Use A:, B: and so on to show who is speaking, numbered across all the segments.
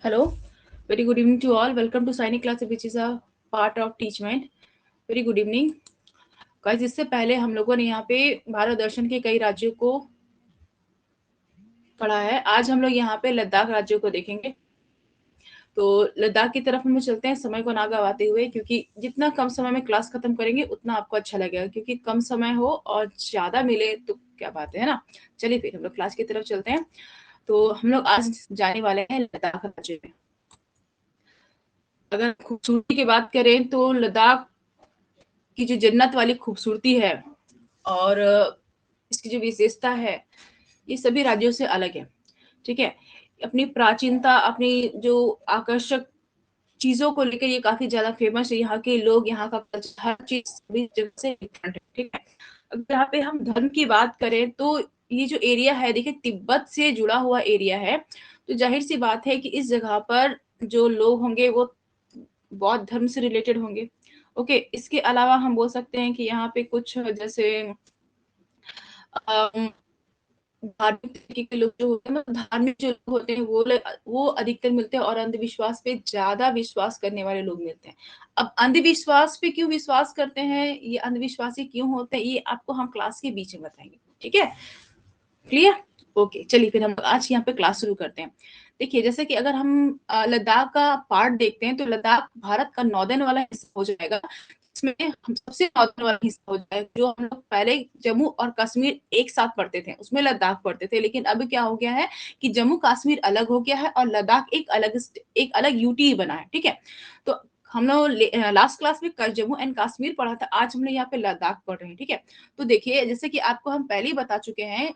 A: Hello, very good evening to all. Welcome to Sainik class, which is a part of Teachment. Very good evening, guys. इससे पहले हम लोगों ने यहाँ पे भारत दर्शन के कई राज्यों को पढ़ा है। आज हम लोग यहाँ पे लद्दाख राज्यों को देखेंगे। तो लद्दाख की तरफ हम चलते हैं समय को ना गवाते हुए, क्योंकि जितना कम समय में क्लास खत्म करेंगे उतना आपको अच्छा लगेगा, क्योंकि कम समय हो और ज्यादा मिले तो क्या बात है ना। चलिए फिर हम लोग क्लास की तरफ चलते हैं। तो हम लोग आज जाने वाले हैं लद्दाख राज्य में। अगर खूबसूरती की बात करें तो लद्दाख की जो जन्नत वाली खूबसूरती है और इसकी जो विशेषता है, ये सभी राज्यों से अलग है। ठीक है, अपनी प्राचीनता, अपनी जो आकर्षक चीजों को लेकर ये काफी ज्यादा फेमस है। यहाँ के लोग, यहाँ का कल्चर, हर चीज सभी जगह से डिफरेंट है। ठीक है, अगर यहाँ पे हम धर्म की बात करें तो ये जो एरिया है, देखिए तिब्बत से जुड़ा हुआ एरिया है। तो जाहिर सी बात है कि इस जगह पर जो लोग होंगे वो बौद्ध धर्म से रिलेटेड होंगे। ओके, इसके अलावा हम बोल सकते हैं कि यहाँ पे कुछ जैसे अम, धार्मिक तरीके के लोग जो होते हैं, मतलब धार्मिक जो लोग होते हैं वो अधिकतर मिलते हैं, और अंधविश्वास पे ज्यादा विश्वास करने वाले लोग मिलते हैं। अब अंधविश्वास पे क्यों विश्वास करते हैं, ये अंधविश्वासी क्यों होते हैं, ये आपको हम क्लास के बीच में बताएंगे। ठीक है, क्लियर? ओके, चलिए फिर हम आज यहाँ पे क्लास शुरू करते हैं। देखिए, जैसे कि अगर हम लद्दाख का पार्ट देखते हैं तो लद्दाख भारत का नॉर्दर्न वाला हिस्सा हो जाएगा। इसमें हम सबसे नॉर्दर्न वाला हिस्सा हो जाएगा। जो हम लोग पहले जम्मू और कश्मीर एक साथ पढ़ते थे उसमें लद्दाख पढ़ते थे, लेकिन अब क्या हो गया है कि जम्मू कश्मीर अलग हो गया है और लद्दाख एक अलग यूटी बना है। ठीक है, तो हम लोग लास्ट क्लास में जम्मू एंड कश्मीर पढ़ा था, आज हम लोग यहाँ पे लद्दाख पढ़ रहे हैं। ठीक है, तो देखिए जैसे कि आपको हम पहले ही बता चुके हैं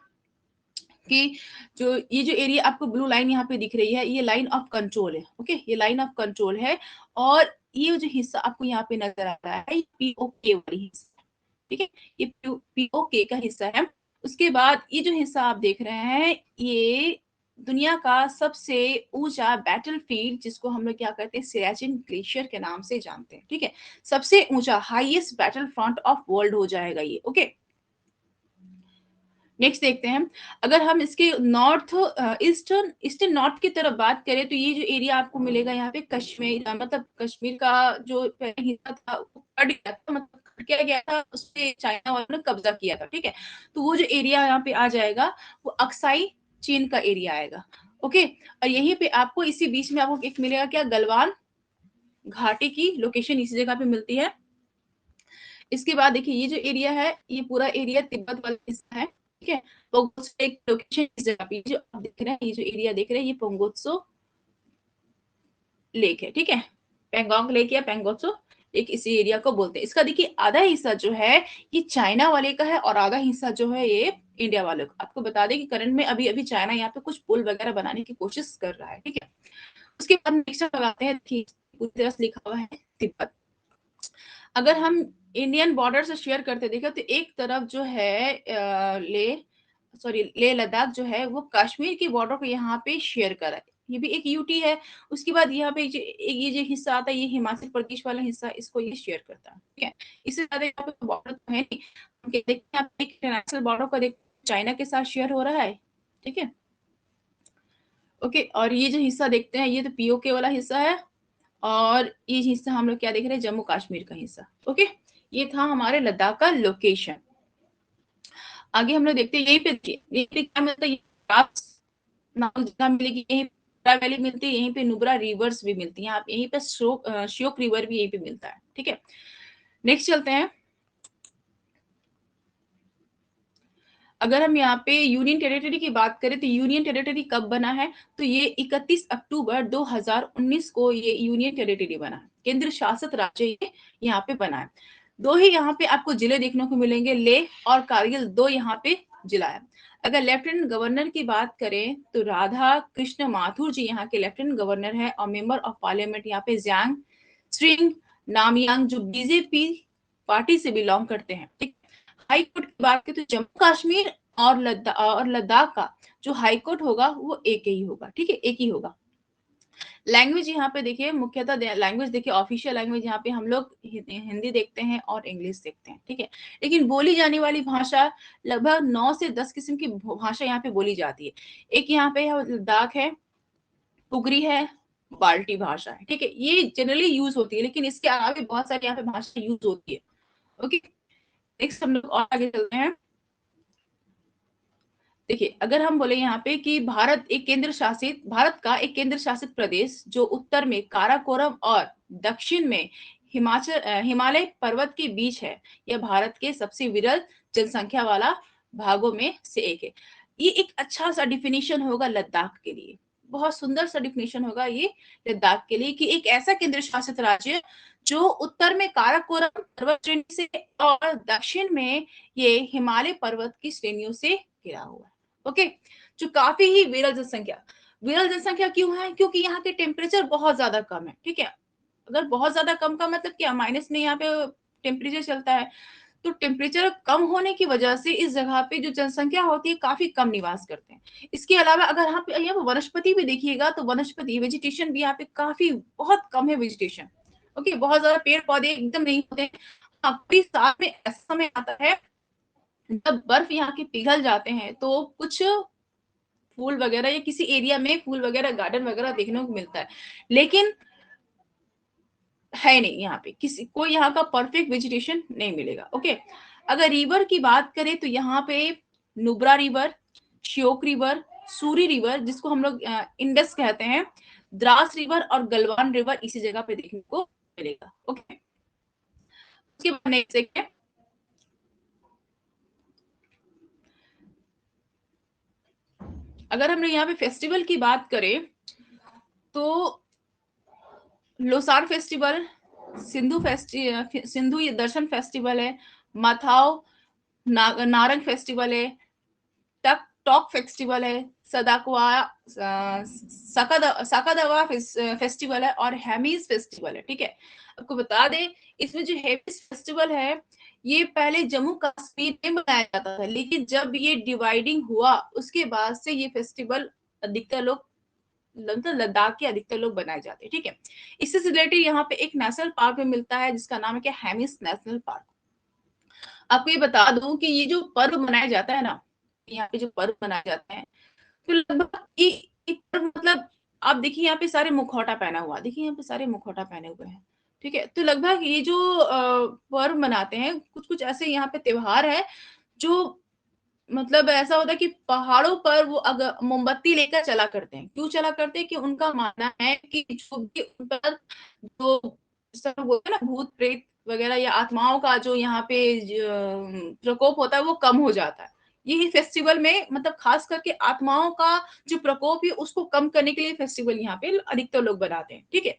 A: कि जो ये जो एरिया आपको ब्लू लाइन यहाँ पे दिख रही है, ये लाइन ऑफ कंट्रोल है। ओके, ये लाइन ऑफ कंट्रोल है, और ये जो हिस्सा आपको यहाँ पे नजर आ रहा है, पीओके वाली हिस्सा। ठीक है, ये पीओके का हिस्सा है। उसके बाद ये जो हिस्सा आप देख रहे हैं, ये दुनिया का सबसे ऊंचा बैटलफील्ड, जिसको हम लोग क्या कहते हैं, सियाचिन ग्लेशियर के नाम से जानते हैं। ठीक है, सबसे ऊंचा highest battle front of world हो जाएगा ये। ओके, नेक्स्ट देखते हैं। अगर हम इसके नॉर्थ ईस्टर्न ईस्टर्न नॉर्थ की तरफ बात करें तो ये जो एरिया आपको मिलेगा यहाँ पे कश्मीर, मतलब कश्मीर का जो पहले हिस्सा था वो कट गया था, मतलब कट किया गया था, उस पे चाइना वालों ने कब्जा किया था। ठीक है, तो वो जो एरिया यहाँ पे आ जाएगा वो अक्साई चीन का एरिया आएगा। ओके, और यहीं पे आपको इसी बीच में आपको एक मिलेगा क्या, गलवान घाटी की लोकेशन इसी जगह पे मिलती है। इसके बाद देखिए ये जो एरिया है, ये पूरा एरिया तिब्बत वाला हिस्सा है। ठीक है, पोंगोत्सो एक लोकेशन इस जगह पे जो आप देख रहे हैं, ये जो एरिया देख रहे हैं, ये पोंगोत्सो लेक है। ठीक है, पेंगोंग लेक या पेंगोत्सो लेक इसी एरिया को बोलते हैं। इसका देखिए आधा हिस्सा जो है ये चाइना वाले का है, और आधा हिस्सा जो है ये इंडिया वाले का। आपको बता दें कि करंट में अभी अभी चाइना यहाँ पे कुछ पुल वगैरह बनाने की कोशिश कर रहा है। ठीक है, उसके बाद नेक्स्ट लगाते हैं, पूरी तरह से लिखा हुआ है तिब्बत। अगर हम इंडियन बॉर्डर से शेयर करते देखें तो एक तरफ जो है ले लद्दाख जो है वो कश्मीर की बॉर्डर को यहाँ पे शेयर करा है, ये भी एक यूटी है। उसके बाद यहाँ पे ये जो हिस्सा आता है, ये हिमाचल प्रदेश वाला हिस्सा, इसको ये शेयर करता है। ठीक है, इससे ज्यादा यहाँ पे बॉर्डर तो है नहीं। हम देखते हैं यहाँ पे इंटरनेशनल बॉर्डर को देख, चाइना के साथ शेयर हो रहा है। ठीक है, ओके, और ये जो हिस्सा देखते हैं ये तो पीओके वाला हिस्सा है, और ये हिस्सा हम लोग क्या देख रहे हैं, जम्मू कश्मीर का हिस्सा। ओके, ये था हमारे लद्दाख का लोकेशन। आगे हम लोग देखते हैं, यहीं पे देखिए, यहीं पे क्या मिलता है, नामक जगह मिलेगी, यहीं पे वैली मिलती है, यहीं पे नुब्रा रिवर्स भी मिलती हैं। आप यहीं पे श्योक रिवर भी यहीं पे मिलता है। ठीक है, नेक्स्ट चलते हैं। अगर हम यहाँ पे यूनियन टेरिटरी की बात करें तो यूनियन टेरिटरी कब बना है, तो ये 31 अक्टूबर 2019 को ये यूनियन टेरिटरी बना है, केंद्र शासित राज्य ये यहाँ पे बना है। दो ही यहाँ पे आपको जिले देखने को मिलेंगे, लेह और कारगिल, दो यहाँ पे जिला है। अगर लेफ्टिनेंट गवर्नर की बात करें तो राधा कृष्ण माथुर जी यहाँ के लेफ्टिनेंट गवर्नर है, और मेंबर ऑफ पार्लियामेंट यहाँ पे जियांग स्ट्रिंग नामयांग, जो बीजेपी पार्टी से बिलोंग करते हैं। ठीक, हाई कोर्ट की बात करें तो जम्मू कश्मीर और लद्दाख का जो हाई कोर्ट होगा वो एक ही होगा। ठीक है, एक ही होगा। लैंग्वेज यहाँ पे देखिए, मुख्यतः लैंग्वेज देखिए, ऑफिशियल लैंग्वेज यहाँ पे हम लोग हिंदी देखते हैं और इंग्लिश देखते हैं। ठीक है, लेकिन बोली जाने वाली भाषा लगभग 9 से 10 किस्म की भाषा यहाँ पे बोली जाती है। एक यहाँ पे लद्दाख है, पुगरी है, बाल्टी भाषा है, ठीक है, ये जनरली यूज होती है, लेकिन इसके अलावा भी बहुत सारी यहाँ पे भाषा यूज होती है। ओके, नेक्स्ट हम लोग और आगे चलते हैं। देखिए, अगर हम बोले यहाँ पे कि भारत का एक केंद्र शासित प्रदेश जो उत्तर में काराकोरम और दक्षिण में हिमालय पर्वत के बीच है, यह भारत के सबसे विरल जनसंख्या वाला भागों में से एक है। ये एक अच्छा सा डिफिनीशन होगा लद्दाख के लिए, बहुत सुंदर सा डिफिनीशन होगा ये लद्दाख के लिए, कि एक ऐसा केंद्र शासित राज्य जो उत्तर में काराकोरम पर्वत श्रेणी से और दक्षिण में ये हिमालय पर्वत की श्रेणियों से घिरा हुआ है। ओके, जो काफी ही विरल जनसंख्या क्यों है? क्योंकि यहाँ के टेम्परेचर बहुत ज्यादा कम है, ठीक है। अगर बहुत ज्यादा कम का मतलब क्या, माइनस में यहाँ पे टेम्परेचर चलता है, तो टेम्परेचर कम होने की वजह से इस जगह पे जो जनसंख्या होती है काफी कम निवास करते हैं। इसके अलावा अगर यहाँ पे वनस्पति भी देखिएगा तो वनस्पति वेजिटेशन भी यहाँ पे काफी बहुत कम है वेजिटेशन। ओके, बहुत ज्यादा पेड़ पौधे एकदम नहीं होते। हाँ, कभी साल में ऐसा समय आता है जब बर्फ यहाँ के पिघल जाते हैं, तो कुछ फूल वगैरह या किसी एरिया में फूल वगैरह गार्डन वगैरह देखने को मिलता है, लेकिन है नहीं यहाँ पे किसी को, यहाँ का परफेक्ट वेजिटेशन नहीं मिलेगा। ओके, अगर रिवर की बात करें तो यहाँ पे Nubra river, Shyok river, Suri river जिसको हम लोग इंडस कहते हैं, द्रास रिवर और गलवान रिवर इसी जगह पे देखने को मिलेगा। ओके, उसके बाद नेक्स्ट देखिए, अगर हम लोग यहाँ पे फेस्टिवल की बात करें तो लोसार फेस्टिवल, सिंधु ये दर्शन फेस्टिवल है, माथाओ नारंग फेस्टिवल है, टॉक फेस्टिवल है, सदाकवा साकादवा फेस्टिवल है और हेमिस फेस्टिवल है। ठीक है, आपको बता दें इसमें जो हेमिस फेस्टिवल है ये पहले जम्मू कश्मीर में मनाया जाता था, लेकिन जब ये डिवाइडिंग हुआ उसके बाद से ये फेस्टिवल अधिकतर लोग लद्दाख के अधिकतर लोग बनाए जाते हैं। ठीक है, इससे रिलेटेड यहाँ पे एक नेशनल पार्क में मिलता है जिसका नाम है क्या, हेमिस नेशनल पार्क। आपको ये बता दूं कि ये जो पर्व मनाया जाता है ना, यहाँ पे जो पर्व मनाए जाते हैं, तो लगभग एक पर्व मतलब आप देखिए यहाँ पे सारे मुखौटा पहना हुआ, देखिए यहाँ पे सारे मुखौटा पहने हुए हैं। ठीक है, तो लगभग ये जो पर्व मनाते हैं, कुछ कुछ ऐसे यहाँ पे त्योहार है जो मतलब ऐसा होता है कि पहाड़ों पर वो अगर मोमबत्ती लेकर चला करते हैं, क्यों चला करते हैं कि उनका मानना है कि जो भी उन पर जो सब बोलते हैं ना भूत प्रेत वगैरह या आत्माओं का जो यहाँ पे प्रकोप होता है वो कम हो जाता है। यही फेस्टिवल में मतलब खास करके आत्माओं का जो प्रकोप है उसको कम करने के लिए फेस्टिवल यहाँ पे अधिकतर लोग बनाते हैं। ठीक है,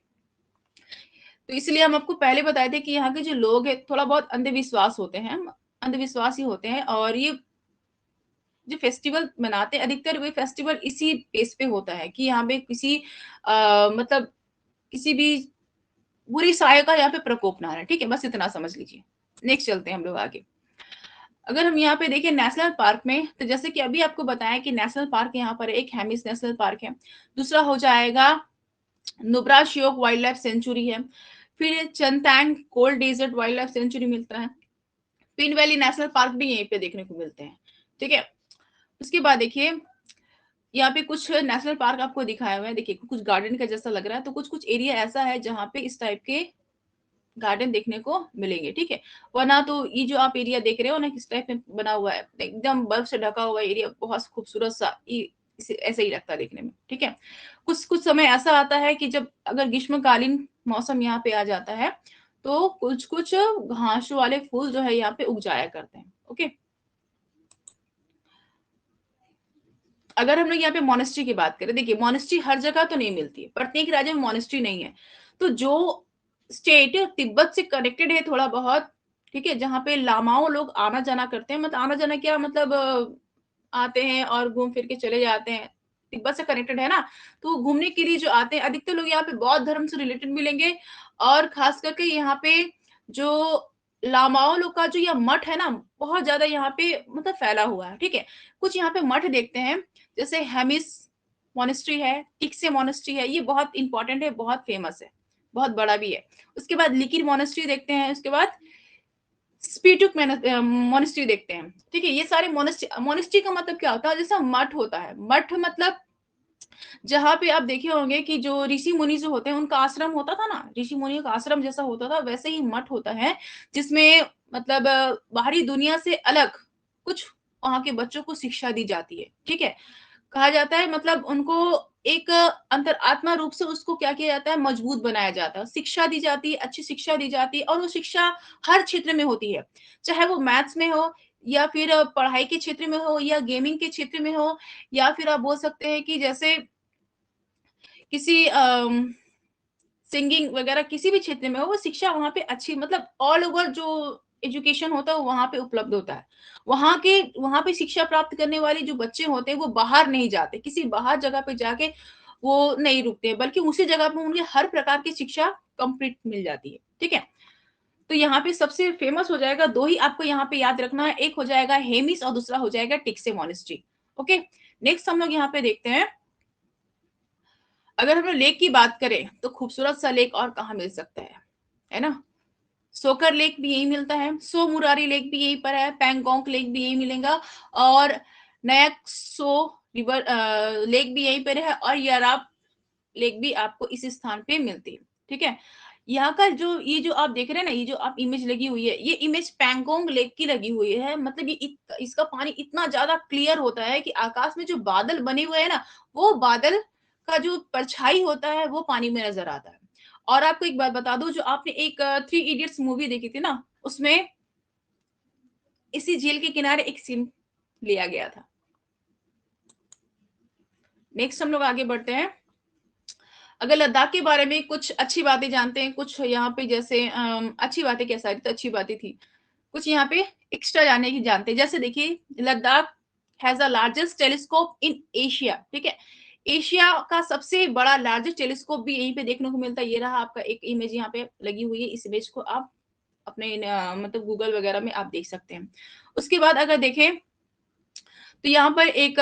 A: तो इसलिए हम आपको पहले बताए थे कि यहाँ के जो लोग हैं थोड़ा बहुत अंधविश्वास होते हैं, अंधविश्वास ही होते हैं, और ये जो फेस्टिवल मनाते हैं अधिकतर वे फेस्टिवल इसी बेस पे होता है कि यहाँ पे किसी मतलब किसी भी बुरी साया का यहाँ पे प्रकोप ना रहे। ठीक है, बस इतना समझ लीजिए। नेक्स्ट चलते हैं हम लोग आगे। अगर हम यहाँ पे देखें नेशनल पार्क में, तो जैसे कि अभी आपको बताया कि नेशनल पार्क यहाँ पर एक हेमिस नेशनल पार्क है, दूसरा हो जाएगा Nubra Shyok wildlife sanctuary है, फिर Changthang cold desert wildlife sanctuary मिलता है, पिन वैली नेशनल पार्क भी यहीं पे देखने को मिलते हैं। ठीक है, उसके बाद देखिए यहाँ पे कुछ नेशनल पार्क आपको दिखाया हुआ है, देखिए कुछ गार्डन का जैसा लग रहा है, तो कुछ कुछ एरिया ऐसा है जहाँ पे इस टाइप के गार्डन देखने को मिलेंगे। ठीक है, वरना तो ये जो आप एरिया देख रहे हो ना किस टाइप में बना हुआ है, एकदम बर्फ से ढका हुआ एरिया, बहुत खूबसूरत सा, ऐसे ही लगता है देखने में। ठीक है, कुछ कुछ समय ऐसा आता है कि जब अगर ग्रीष्मकालीन मौसम यहाँ पे आ जाता है तो कुछ कुछ घासों वाले फूल जो है यहाँ पे उग जाया करते हैं। ओके, अगर हम लोग यहाँ पे मोनेस्ट्री की बात करें, देखिए मोनेस्ट्री हर जगह तो नहीं मिलती है, प्रत्येक राज्य में मोनेस्ट्री नहीं है, तो जो स्टेट तिब्बत से कनेक्टेड है थोड़ा बहुत, ठीक है, जहाँ पे लामाओं लोग आना जाना करते हैं, मतलब आना जाना क्या मतलब आते हैं और घूम फिर के चले जाते हैं, तिब्बत से कनेक्टेड है ना, तो घूमने के लिए जो आते हैं अधिकतर लोग यहाँ पे बौद्ध धर्म से रिलेटेड मिलेंगे, और खास करके यहाँ पे जो लामाओं लोग का जो यह मठ है ना, बहुत ज्यादा यहाँ पे मतलब फैला हुआ है। ठीक है, कुछ यहाँ पे मठ देखते हैं, जैसे हेमिस मोनेस्ट्री है, टिक्से मोनेस्ट्री है, ये बहुत इंपॉर्टेंट है, बहुत फेमस है, बहुत बड़ा भी है। उसके बाद लिकिर मोनेस्ट्री देखते हैं, उसके बाद स्पीटुक मोनेस्ट्री देखते हैं। ठीक है, ये सारे मोनेस्ट्री, मोनेस्ट्री का मतलब क्या होता है, जैसा मठ होता है, मठ मतलब जहाँ पे आप देखे होंगे कि जो ऋषि मुनि जो होते हैं उनका आश्रम होता था ना, ऋषि मुनियों का आश्रम जैसा होता था, वैसे ही मठ होता है, जिसमें मतलब बाहरी दुनिया से अलग कुछ वहाँ के बच्चों को शिक्षा दी जाती है, ठीक है? कहा जाता है मतलब उनको एक अंतरात्मा रूप से उसको क्या किया जाता है, मजबूत बनाया जाता है, शिक्षा दी जाती है, अच्छी शिक्षा दी जाती है और वो शिक्षा हर क्षेत्र में होती है। चाहे वो मैथ्स में हो या फिर पढ़ाई के क्षेत्र में हो या गेमिंग के क्षेत्र में हो या फिर आप बोल सकते हैं कि जैसे किसी सिंगिंग वगैरह किसी भी क्षेत्र में हो, वो शिक्षा वहाँ पे अच्छी मतलब ऑल ओवर जो एजुकेशन होता है वो वहाँ पे उपलब्ध होता है। वहाँ पे शिक्षा प्राप्त करने वाले जो बच्चे होते हैं वो बाहर नहीं जाते, किसी बाहर जगह पे जाके वो नहीं रुकते, बल्कि उसी जगह पे उन्हें हर प्रकार की शिक्षा कंप्लीट मिल जाती है, ठीक है? तो यहाँ पे सबसे फेमस हो जाएगा 2 ही आपको यहाँ पे याद रखना है, एक हो जाएगा हेमिस और दूसरा हो जाएगा टिक्से मॉनेस्ट्री, ओके? नेक्स्ट हम लोग यहाँ पे देखते हैं अगर हम लोग लेक की बात करें तो खूबसूरत सा लेक और कहाँ मिल सकता है ना? सोकर लेक भी यही मिलता है, सो मुरारी लेक भी यहीं पर है, पैंगोंग लेक भी यही मिलेगा और नयाक सो रिवर लेक भी यहीं पर है और यराप लेक भी आपको इस स्थान पे मिलती है, ठीक है? यहाँ का जो ये जो आप देख रहे हैं ना, ये जो आप इमेज लगी हुई है, ये इमेज पैंगोंग लेक की लगी हुई है। मतलब ये इसका पानी इतना ज्यादा क्लियर होता है कि आकाश में जो बादल बने हुए हैं ना, वो बादल का जो परछाई होता है वो पानी में नजर आता है। और आपको एक बात बता दूं, जो आपने एक थ्री इडियट्स मूवी देखी थी ना, उसमें इसी झील के किनारे एक सीन लिया गया था। नेक्स्ट हम लोग आगे बढ़ते हैं। अगर लद्दाख के बारे में कुछ अच्छी बातें जानते हैं, कुछ यहाँ पे जैसे अच्छी बातें, क्या सारी तो अच्छी बातें थी, कुछ यहाँ पे एक्स्ट्रा जानने की जानते हैं। जैसे देखिए, Ladakh has the largest telescope in Asia, ठीक है? एशिया का सबसे बड़ा लार्जेस्ट टेलीस्कोप भी यहीं पे देखने को मिलता है। ये रहा आपका एक इमेज यहाँ पे लगी हुई है, इस इमेज को आप अपने मतलब गूगल वगैरह में आप देख सकते हैं। उसके बाद अगर देखें तो यहाँ पर एक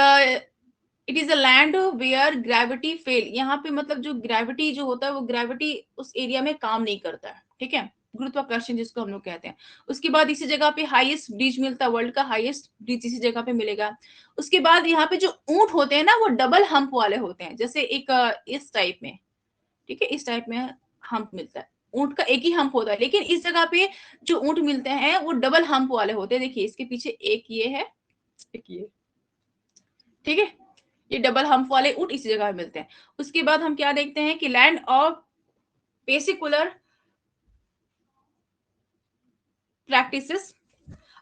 A: it is a land where gravity fail, यहाँ पे मतलब जो ग्रेविटी जो होता है वो ग्रेविटी उस एरिया में काम नहीं करता है, ठीक है? गुरुत्वाकर्षण जिसको हम लोग कहते हैं। उसके बाद इसी जगह पे हाईएस्ट ब्रिज मिलता है, वर्ल्ड का हाईएस्ट ब्रिज इसी जगह पे मिलेगा। उसके बाद यहाँ पे जो ऊंट होते हैं ना, वो डबल हम्प वाले होते हैं, जैसे एक इस टाइप में, ठीक है? इस टाइप में हम्प मिलता है। ऊंट का एक ही हम्प होता है, लेकिन इस जगह पे जो ऊंट मिलते हैं वो डबल हम्प वाले होते हैं। देखिए इसके पीछे एक ये है, एक ये, ठीक है? ये डबल हम्प वाले ऊंट इसी जगह मिलते हैं। उसके बाद हम क्या देखते हैं कि लैंड ऑफ पेसिकुलर प्रैक्टिसेस,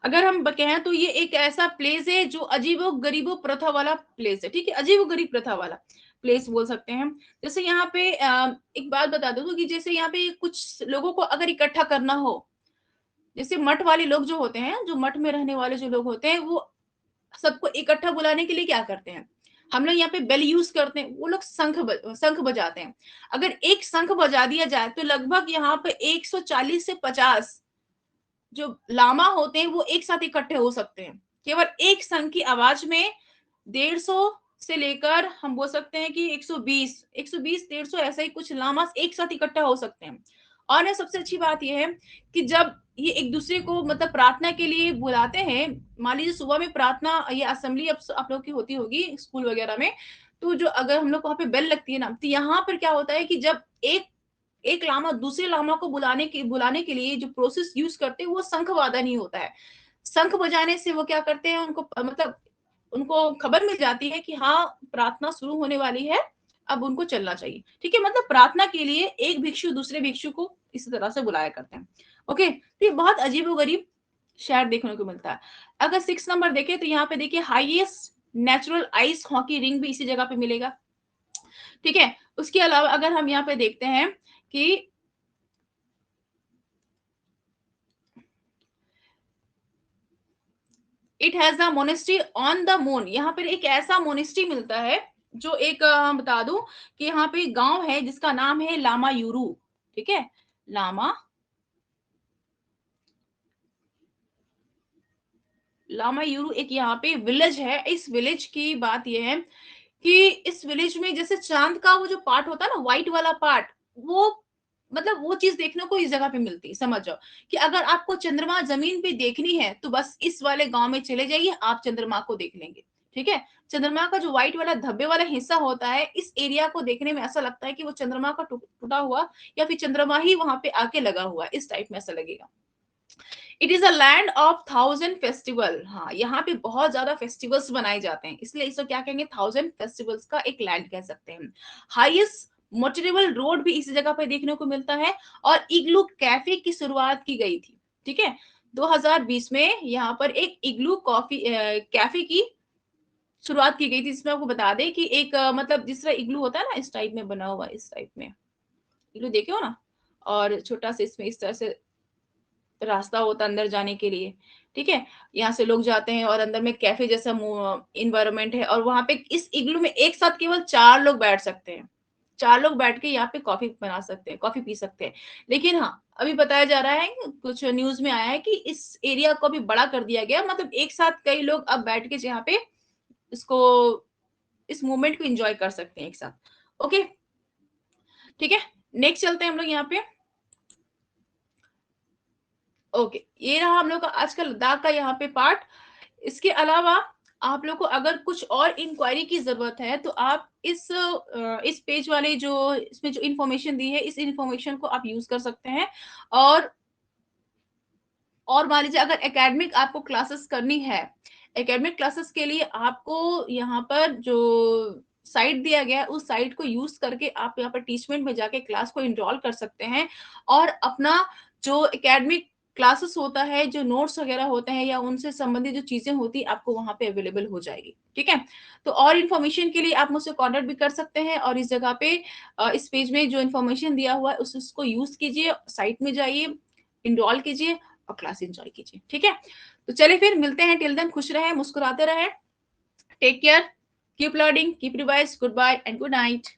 A: अगर हम कहें तो ये एक ऐसा प्लेस है जो अजीबो गरीबो प्रथा वाला प्लेस है, ठीक है? अजीबो गरीब प्रथा वाला प्लेस बोल सकते हैं। जैसे यहाँ पे एक बात बता दो कि जैसे यहाँ पे कुछ लोगों को अगर इकट्ठा करना हो, जैसे मठ वाले लोग जो होते हैं, जो मठ में रहने वाले जो लोग होते हैं, वो सबको इकट्ठा बुलाने के लिए क्या करते हैं, हम लोग यहाँ पे बेल यूज करते हैं, वो लोग शंख बजाते हैं। अगर एक शंख बजा दिया जाए तो लगभग यहाँ पे 140 से 50 जो लामा होते हैं वो एक साथ इकट्ठे हो सकते हैं, केवल एक शंख की आवाज में। 150 से लेकर हम बोल सकते हैं कि 120 120 150 ऐसा ही कुछ लामा एक साथ इकट्ठा हो सकते हैं। और ना सबसे अच्छी बात यह है कि जब ये एक दूसरे को मतलब प्रार्थना के लिए बुलाते हैं, मान लीजिए सुबह में प्रार्थना या असेंबली आप लोग की होती होगी स्कूल वगैरह में, तो जो अगर हम लोग वहां पे बेल लगती है ना, तो यहाँ पर क्या होता है कि जब एक एक लामा दूसरे लामा को बुलाने के लिए जो प्रोसेस यूज करते हैं वो शंख वादन ही होता है। शंख बजाने से वो क्या करते हैं, उनको मतलब उनको खबर मिल जाती है कि हाँ प्रार्थना शुरू होने वाली है, अब उनको चलना चाहिए, ठीक है? मतलब प्रार्थना के लिए एक भिक्षु दूसरे भिक्षु को इस तरह से बुलाया करते हैं। ओके, तो ये बहुत अजीब गरीब शहर देखने को मिलता है। अगर 6 नंबर देखें तो यहाँ पे देखिए highest natural ice hockey ring भी इसी जगह पे मिलेगा, ठीक है? उसके अलावा अगर हम यहाँ पे देखते हैं कि it has a monastery on the moon, यहाँ पर एक ऐसा मोनेस्ट्री मिलता है जो एक बता दूं कि यहाँ पे गांव है जिसका नाम है लामा यूरू, ठीक है? लामा लामा यूरू एक यहाँ पे विलेज है। इस विलेज की बात यह है कि इस विलेज में जैसे चांद का वो जो पार्ट होता है ना, व्हाइट वाला पार्ट, वो मतलब वो चीज देखने को इस जगह पे मिलती है। समझ जाओ कि अगर आपको चंद्रमा जमीन पे देखनी है तो बस इस वाले गांव में चले जाइए, आप चंद्रमा को देख लेंगे। ठीक है? चंद्रमा का जो व्हाइट वाला धब्बे वाला हिस्सा होता है, इस एरिया को देखने में ऐसा लगता है कि वो चंद्रमा का टूटा हुआ या फिर चंद्रमा ही वहाँ पे आके लगा हुआ है, इस टाइप में ऐसा लगेगा। It is a land of 1000 festival. हाँ, यहाँ पे बहुत ज़्यादा फेस्टिवल्स बनाए जाते हैं, इसलिए इसे क्या कहेंगे 1000 फेस्टिवल्स का एक लैंड कह सकते हैं। हाईएस्ट मोटरेबल रोड भी इसी जगह पे देखने को मिलता है और इग्लू कैफे की शुरुआत की गई थी, ठीक है? 2020 में यहाँ पर एक इग्लू कैफे की शुरुआत की गई थी, जिसमें आपको बता दें कि एक मतलब जिस तरह इग्लू होता है ना, इस टाइप में बना हुआ है, इस टाइप में। इग्लू देखे हो ना? और छोटा-सा इसमें इस तरह से रास्ता होता है अंदर जाने के लिए, ठीक है? यहाँ से लोग जाते हैं और अंदर में कैफ़े जैसा एनवायरनमेंट है और वहाँ पे इस इग्लू में एक साथ केवल 4 लोग बैठ सकते हैं। 4 लोग बैठ के यहाँ पे कॉफ़ी बना सकते हैं, कॉफ़ी पी सकते हैं। लेकिन हाँ, अभी बताया जा रहा है, कुछ न्यूज़ में आया है कि इस एरिया को अभी बड़ा कर दिया गया, मतलब एक साथ कई लोग अब बैठ के यहाँ पे इसको इस मोमेंट को एन्जॉय कर सकते हैं एक साथ। ओके, ठीक है? नेक्स्ट चलते हैं हम लोग यहाँ पे। ओके, ये रहा हम लोग का आज का लद्दाख का यहाँ पे पार्ट। इसके अलावा आप लोग को अगर कुछ और इंक्वायरी की ज़रूरत है, तो आप इस पेज वाले जो इसमें जो इन्फॉर्मेशन दी है, इस इन्फॉर्मेशन को आप यूज़ कर सकते हैं। और मान लीजिए अगर एकेडमिक आपको क्लासेस करनी है, एकेडमिक क्लासेस के लिए आपको यहाँ पर जो साइट दिया गया है, उस साइट को यूज़ करके आप यहाँ पर टीचमेंट में जाके क्लास को एनरोल कर सकते हैं और अपना जो एकेडमिक क्लासेस होता है, जो नोट्स वगैरह होते हैं या उनसे संबंधित जो चीज़ें होती हैं, आपको वहाँ पे अवेलेबल हो जाएगी, ठीक है? तो और इन्फॉर्मेशन के लिए आप मुझसे कॉन्टैक्ट भी कर सकते हैं और इस जगह पे इस पेज में जो इन्फॉर्मेशन दिया हुआ है, उसको यूज़ कीजिए, साइट में जाइए, एनरोल कीजिए और क्लास एंजॉय कीजिए, ठीक है? तो चलिए फिर मिलते हैं, टिल देन खुश रहें, मुस्कुराते रहें, take care, keep learning, keep revise, goodbye and good night.